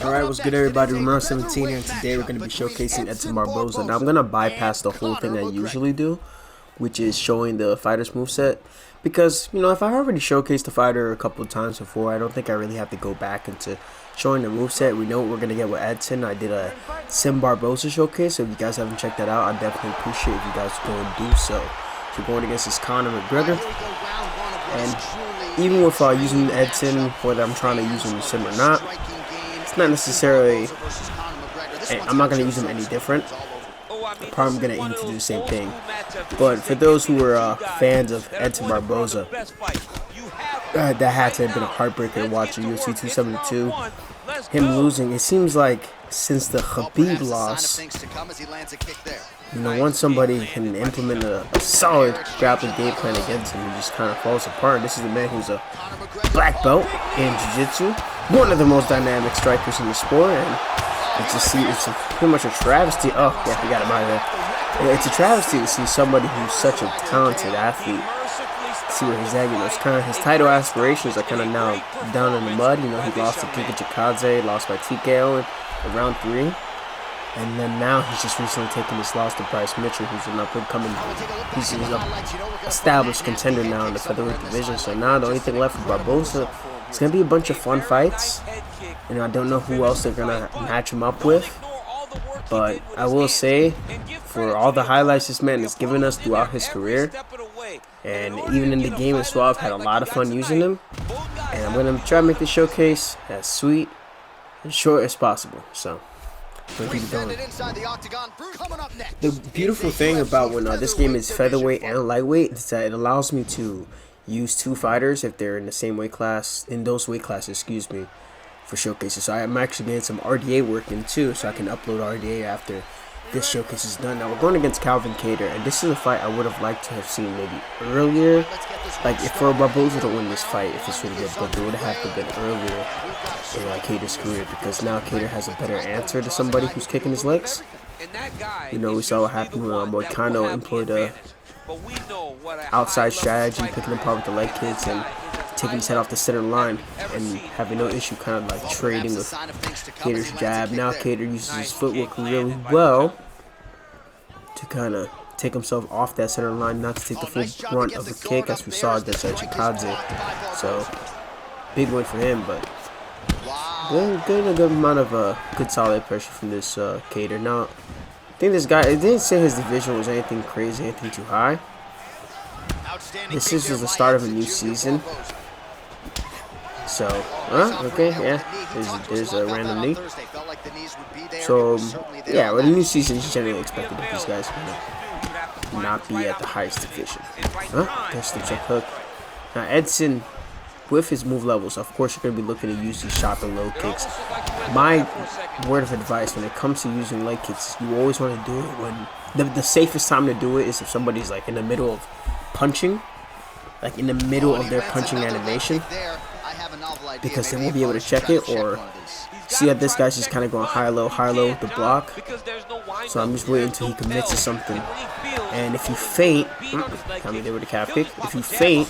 Alright, what's good everybody, Remember 17 here, and today we're going to be showcasing Edson Barboza. Now I'm going to bypass the whole thing I usually do, which is showing the fighter's moveset, because, you know, if I already showcased the fighter a couple of times before, I don't think I really have to go back into showing the moveset. We know what we're going to get with Edson. I did a Edson Barboza showcase, so if you guys haven't checked that out, I definitely appreciate if you guys go and do so. So we're going against this Conor McGregor, and even with using Edson, whether I'm trying to use him sim or not, it's not necessarily, I'm not going to use him any different. I'm probably going to aim to do the same thing. But for those who are fans of Edson Barboza, that had to have been a heartbreaker watching UFC 272. Him losing, it seems like since the Khabib loss, you know, once somebody can implement a solid grappling game plan against him, he just kind of falls apart. This is a man who's a black belt in jiu-jitsu, one of the most dynamic strikers in the sport, and it's pretty much a travesty. Oh yeah, we got him out of there. It's a travesty to see somebody who's such a talented athlete. See where he's at. You know, it's kind of his title aspirations are kind of now down in the mud. You know, he lost to Giga Chikadze, lost by TKO in round 3. And then now he's just recently taken this loss to Bryce Mitchell, who's an up-and-coming, he's an established contender now in the featherweight division. So now the only thing left for Barboza, it's going to be a bunch of fun fights. You know, I don't know who else they're going to match him up with. But I will say, for all the highlights this man has given us throughout his career, and even in the game as well, I've had a lot of fun using him. And I'm going to try to make the showcase as sweet and short as possible. So, we'll keep it going. The beautiful thing about when this game is featherweight and lightweight is that it allows me to use 2 fighters if they're in the same weight class, in those weight classes, excuse me, for showcases. So I'm actually getting some RDA work in too, so I can upload RDA after this showcase is done. Now we're going against Calvin Kattar, and this is a fight I would have liked to have seen maybe earlier. Like, if for Barboza to win this fight, if it's really good, but it would have to have been earlier in Kattar's career, because now Kattar has a better answer to somebody who's kicking his legs. You know, we saw what happened when Moicano employed a outside strategy, picking him apart with the leg kicks and taking his head off the center line and having no issue kind of like trading with Kattar's jab. Now Kattar uses his footwork really well to kind of take himself off that center line, not to take the full brunt of the kick as we saw against Chikadze. So big win for him, but getting a good amount of good solid pressure from this Kattar. Now I think this guy, it didn't say his division was anything crazy, anything too high. This is just the start of a new season. So, okay, yeah, there's a random knee. So, yeah, with a new season, it's generally expected that these guys will not be at the highest division. There's the check hook. Now, Edson, with his move levels, of course, you're going to be looking to use these shot and low kicks. My word of advice when it comes to using leg kicks is you always want to do it when the safest time to do it is if somebody's like in the middle of punching, like in the middle of their punching animation, because they won't be able to check it. Or see that this guy's just kind of going high-low with the block. So I'm just waiting until he commits to something. And if you feint, coming there with a calf kick, if you feint,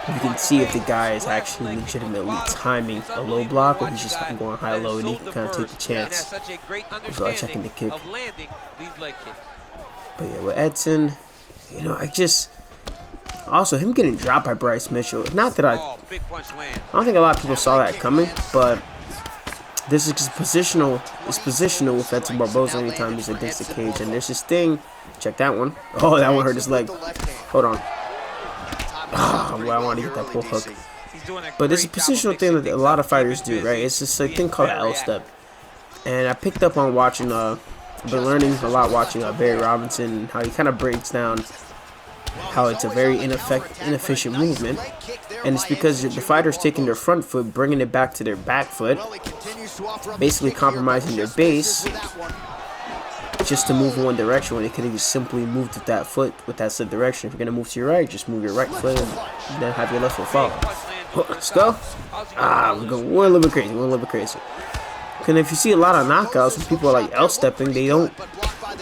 you can see if the guy is actually legitimately timing a low block, or he's just going high-low, and he can kind of take the chance without checking the kick. But yeah, with Edson, you know, also him getting dropped by Bryce Mitchell. Not that I don't think a lot of people saw that coming, but this is just positional. It's positional with Edson Barboza anytime he's against the cage. And there's this thing. Check that one. Oh, that one hurt his leg. Hold on. Well, I want to get that pull hook. But there's a positional thing that a lot of fighters do, right? It's just a thing called an L step. And I picked up on watching, I've been learning a lot watching Barry Robinson, how he kind of breaks down how it's a very inefficient movement. And it's because the fighter's taking their front foot, bringing it back to their back foot, basically compromising their base just to move in one direction when they could have just simply moved with that foot, with that said direction. If you're going to move to your right, just move your right foot and then have your left foot follow. Let's go. We're a little bit crazy. And if you see a lot of knockouts when people are like L-stepping, they don't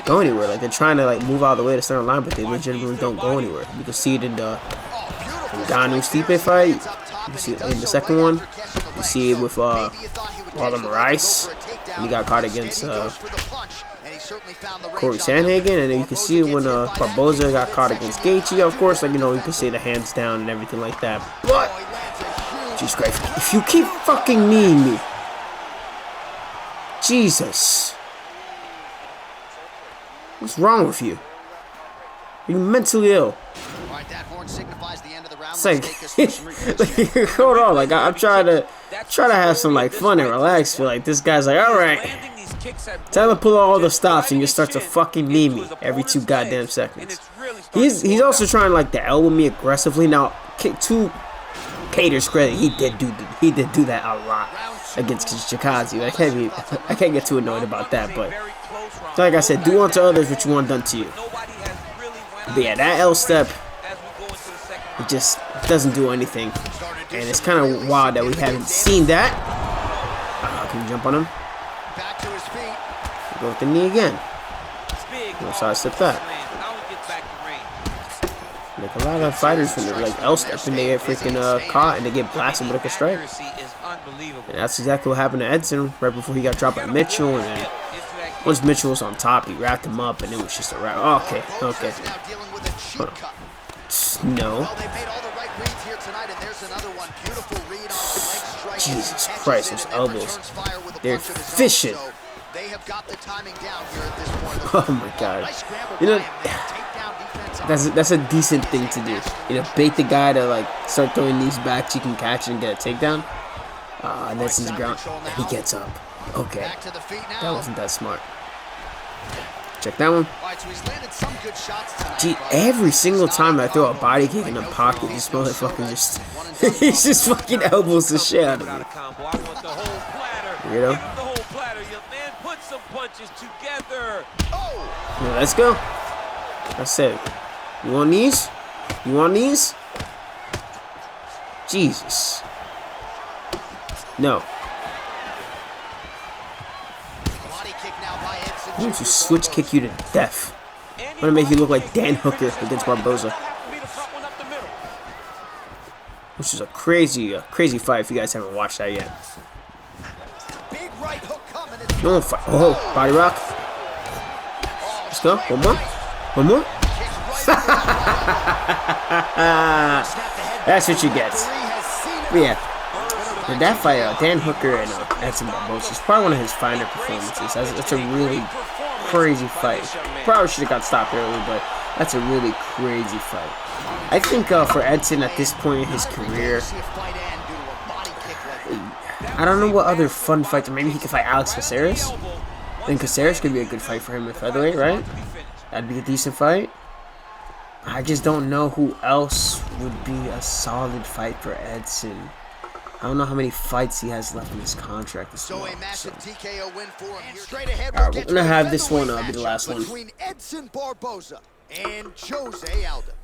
go anywhere. Like, they're trying to like move out of the way to center line, but they legitimately don't go anywhere. You can see it in the Ngannou Stipe fight. You see it in the second one. You see it with Marlon Moraes. He got caught against Corey Sandhagen, and then you can see when Barboza got caught against Gaethje. Of course, like, you know, you can see the hands down and everything like that. But Jesus Christ, if you keep fucking kneeing me, Jesus, what's wrong with you? Are you mentally ill? It's like, like, hold on, like, I'm trying to have some like fun and relax. Feel like this guy's like, all right, time to pull all the stops, and you start to fucking knee me every 2 goddamn seconds. He's also trying like to elbow me aggressively. Now, to Kattar's credit, he did do that a lot against Chikazi. I can't get too annoyed about that. But like I said, do unto others what you want done to you. But yeah, that L step, it just doesn't do anything, and it's kind of wild that we haven't seen that. Can you jump on him? Go with the knee again. We'll sidestep that. Like a lot of fighters when they're like L step and they get freaking caught and they get blasted with like a strike. And that's exactly what happened to Edson right before he got dropped by Mitchell, and then once Mitchell was on top, he wrapped him up, and it was just a wrap. Oh, okay. Hold on. No. Jesus Christ, those elbows. They're fishing. Oh my God. You know, that's a decent thing to do. You know, bait the guy to like start throwing these back so you can catch it and get a takedown. And that's his ground. And he gets up. Okay. That wasn't that smart. Check that one. Gee, every single time I throw a body kick in the pocket, this motherfucker just he's just fucking elbows the shit out of me. You know? Yeah, let's go. I said, you want these? You want these? Jesus. No. I'm going to switch kick you to death. I'm going to make you look like Dan Hooker against Barboza. Which is a crazy fight if you guys haven't watched that yet. No fight. Oh, body rock. Let's go. One more. One more. That's what you get. But yeah. In that fight, Dan Hooker and Edson Barboza is probably one of his finer performances. That's a really crazy fight. Probably should have got stopped early, but that's a really crazy fight. I think for Edson at this point in his career, I don't know what other fun fights. Maybe he could fight Alex Caceres. I think Caceres could be a good fight for him at featherweight, right? That'd be a decent fight. I just don't know who else would be a solid fight for Edson. I don't know how many fights he has left in his contract as well. So. Alright, we're going to have this one be the last one.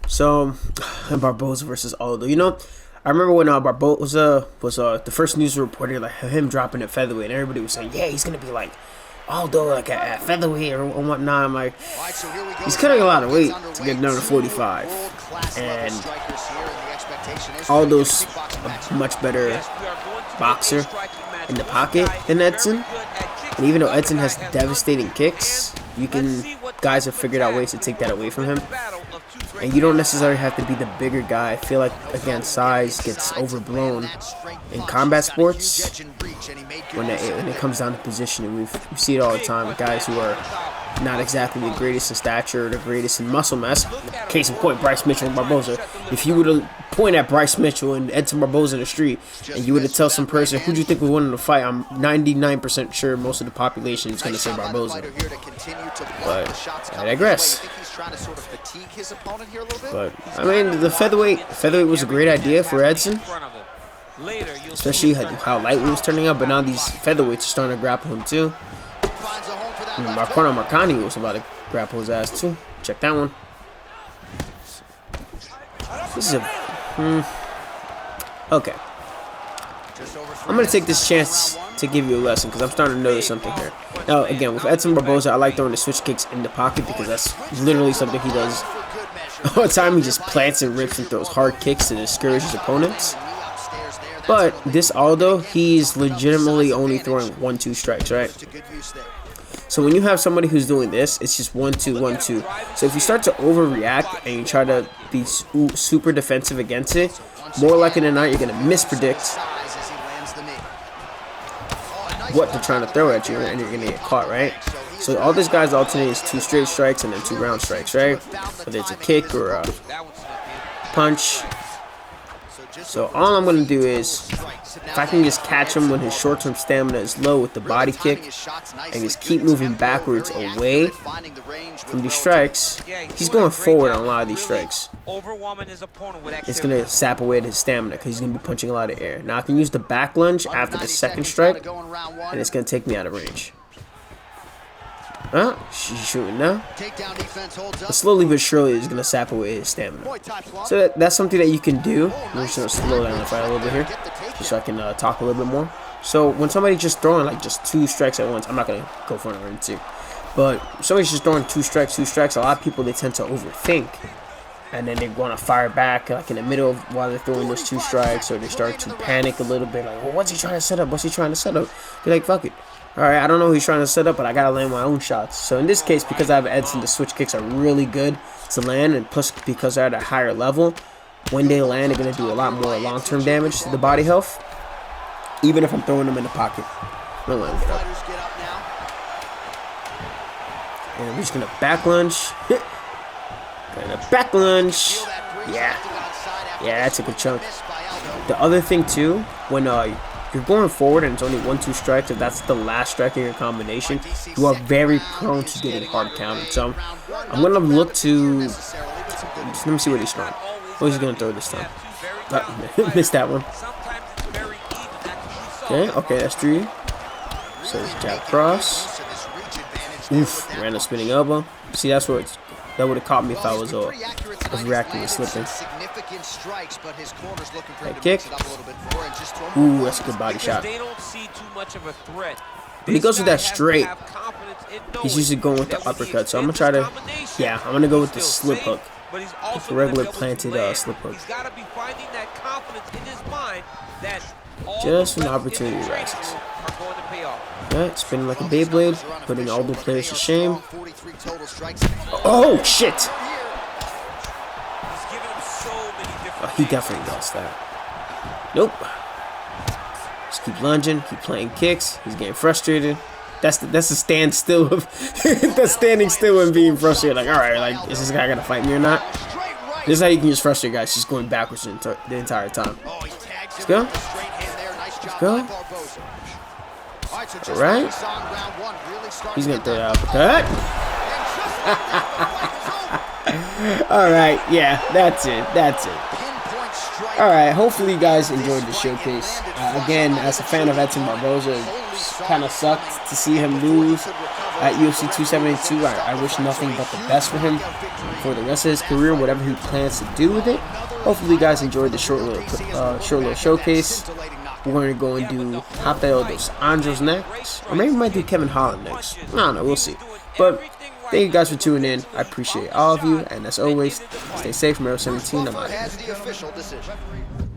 So, Barboza versus Aldo. You know, I remember when Barboza was the first news reporter, like him dropping at featherweight, and everybody was saying, yeah, he's going to be like Aldo like at featherweight or whatnot. I'm like, he's cutting a lot of weight to get down to 45. And Aldo's a much better boxer in the pocket than Edson. And even though Edson has devastating kicks, guys have figured out ways to take that away from him. And you don't necessarily have to be the bigger guy. I feel like, again, size gets overblown in combat sports when it comes down to positioning. We see it all the time with guys who are not exactly the greatest in stature or the greatest in muscle mass. Case in point, Bryce Mitchell and Barboza. If you were to point at Bryce Mitchell and Edson Barboza in the street, and you were to tell some person, who do you think would win in the fight, I'm 99% sure most of the population is going to say Barboza. But I digress. But I mean, the featherweight was a great idea for Edson, especially how lightweight was turning out. But now these featherweights are starting to grapple him too. Marcani was about to grapple his ass too. Check that one. This is a okay. I'm gonna take this chance to give you a lesson because I'm starting to notice something here. Now, again, with Edson Barboza, I like throwing the switch kicks in the pocket because that's literally something he does all the time. He just plants and rips and throws hard kicks to discourage his opponents. But this Aldo, he's legitimately only throwing 1-2 strikes, right? So when you have somebody who's doing this, it's just 1-2, 1-2. So if you start to overreact and you try to be super defensive against it, more likely than not, you're going to mispredict what they're trying to throw at you, and you're going to get caught, right? So all this guy's alternate is 2 straight strikes and then 2 round strikes, right? Whether it's a kick or a punch. So all I'm going to do is, if I can just catch him when his short-term stamina is low with the body kick and just keep moving backwards away from these strikes, he's going forward on a lot of these strikes. It's going to sap away at his stamina because he's going to be punching a lot of air. Now I can use the back lunge after the second strike, and it's going to take me out of range. She's shooting now. But slowly but surely is going to sap away his stamina. So that's something that you can do. I'm just going to slow down the fight a little bit here, just so I can talk a little bit more. So when somebody's just throwing like just 2 strikes at once, I'm not going to go for another 2. But if somebody's just throwing 2 strikes, a lot of people, they tend to overthink. And then they're going to fire back like in the middle of while they're throwing those 2 strikes, or they start to panic a little bit, like, well, what's he trying to set up? What's he trying to set up? You're like, fuck it. Alright, I don't know who he's trying to set up, but I gotta land my own shots. So in this case, because I have Edson, the switch kicks are really good to land, and plus because they're at a higher level, when they land, they're gonna do a lot more long-term damage to the body health, even if I'm throwing them in the pocket. I'm gonna let him get up. And we're just gonna back lunge. Gonna back lunge. Yeah, that took a chunk. The other thing too, when you're going forward and it's only 1-2 strikes, if that's the last strike in your combination, you are very prone to getting hard counted. So I'm going to look to, let me see what he's throwing. What he's going to throw this time. Missed that one. Okay, that's 3. So it's jab cross. Oof, ran a spinning elbow. See, that's where it's, that would have caught me if I was reacting and slipping. That kick. Ooh, that's a good body shot. When he goes with that straight, he's usually going with the uppercut. So I'm going to try to, I'm going to go with the slip hook. The regular planted slip hook. Just when the opportunity rises. Alright, spinning like a Beyblade, putting all the players to shame. Oh, shit! Oh, he definitely lost that. Nope. Just keep lunging, keep playing kicks. He's getting frustrated. That's the standstill of that's standing still and being frustrated. Like, alright, like, is this guy gonna fight me or not? This is how you can just frustrate guys, just going backwards the entire time. Let's go. Let's go. Alright. He's gonna throw that uppercut. Alright, yeah, that's it. Alright, hopefully you guys enjoyed the showcase. Again, as a fan of Edson Barboza, it kind of sucked to see him lose at UFC 272. I wish nothing but the best for him for the rest of his career, whatever he plans to do with it. Hopefully you guys enjoyed the short little showcase. We're going to go and do Rafael dos Anjos next, or maybe we might do Kevin Holland next. I don't know, we'll see. But thank you guys for tuning in. I appreciate all of you, and as always, stay safe from Arrow 17. I'm out of here.